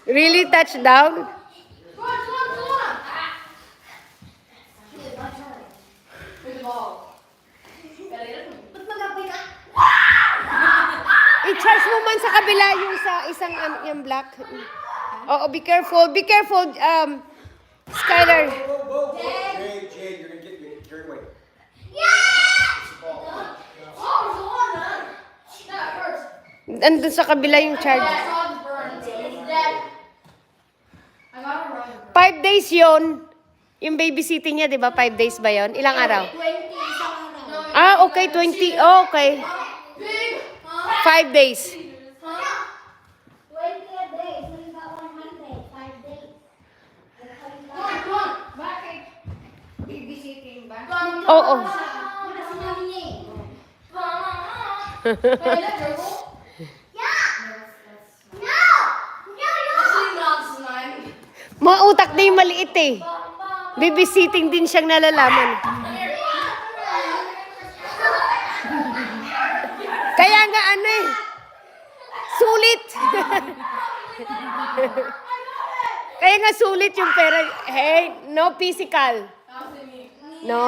Really touchdown? I-charge mo man sa kabila yung sa isang yung black. Oh, be careful. Be careful, Skylar. Jade, you're gonna get carried away. Andun sa kabila yung charge. 5 days yon. Yung babysitting niya, di ba? 5 days ba yon? Ilang araw? 20 isang araw. Ah, okay. 20. Oh, okay. 5 days. 20 a day. So you got 100. 5 days. Bakit? Babysitting ba? Oo. Wala si mami niya eh. Mga utak na yung maliit eh. Babysitting din siyang nalalaman. Kaya nga ano eh. Sulit. Kaya nga sulit yung pera. Hey, no physical. No.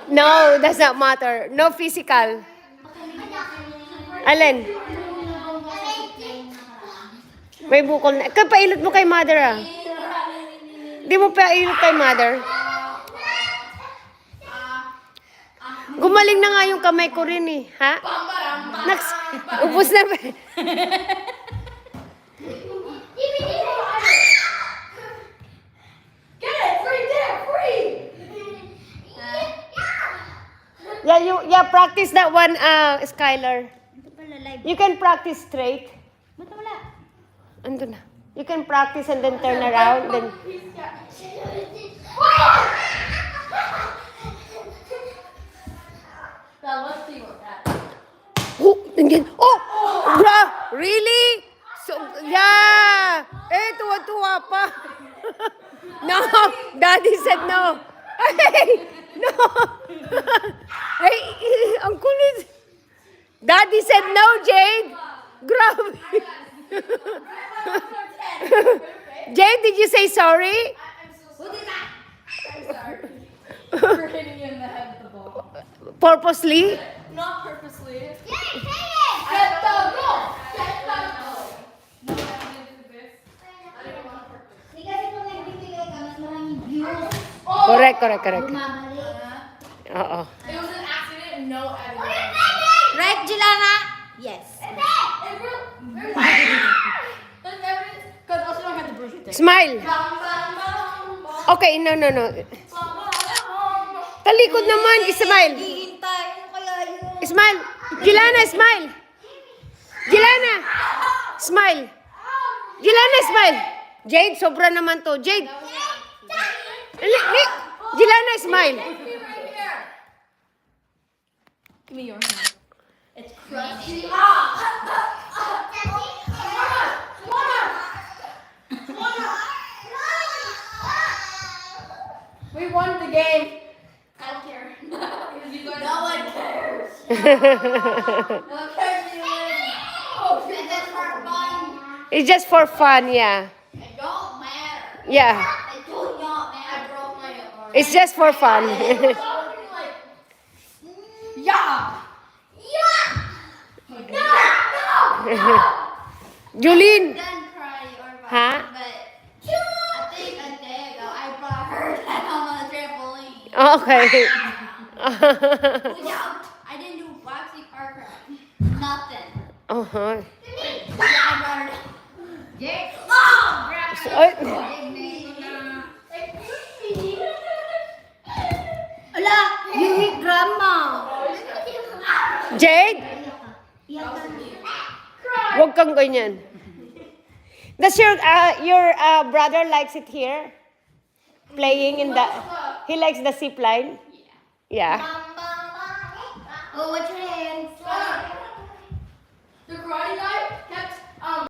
No, does not matter. No physical. Alin? May bukol na. Pailot mo kay mother ah. Di mo pailot kay mother. Gumaling na nga yung kamay ko rin eh. Ha? Ubus na ba? Yeah, practice that one, Skylar. Ito pala live. You can practice straight. Ba't wala? Andun na. You can practice and then turn around. Then oh, nandiyan. Oh! Bra! Really? So, yeah! Eh, tuwa-tuwa pa. No! Daddy said no. Hey! No! Hey, ang kulit. Daddy said no, Jade. Grabe. Jade, did you say sorry? Who did that? I'm sorry. For hitting you in the head with the ball. Purposely? Not purposely. Get it! Get the goal! Get the goal! No, I didn't do this. I didn't want to purpose. Hindi kasi kung nagbibigay ka, mas maraming views. Correct. Bumabalik. Oo. It was an accident, no evidence. Right, Jelana? Yes. There's evidence, because also don't have the brush thing. Smile. Okay, no. Talikod naman. Smile. Hihintay. Ano kaya yun? Smile. Gilana, smile. Gilana. Smile. Gilana, smile. Jade, sobra naman to. Jade. Gilana, smile. Give me your hand. It's crunchy. We won the game. I don't care. No one cares. No one cares. Oh, that's for fun. It's just for fun, yeah. It don't matter. Yeah. It do not matter. I broke my arm. It's just for fun. Yeah. Julene. Done crying or Huh? but I think a day ago I brought her down on the trampoline. Okay. I didn't do boxing or crap. Nothing. Uh-huh. I brought her down. Jake. Ay, Ala, you hit grandma. Jade, Iyak ka na. huwag kang ganyan. Does your brother likes it here? Playing in the, he likes the zip line? Yeah. Oh, what's your hands? The karate guy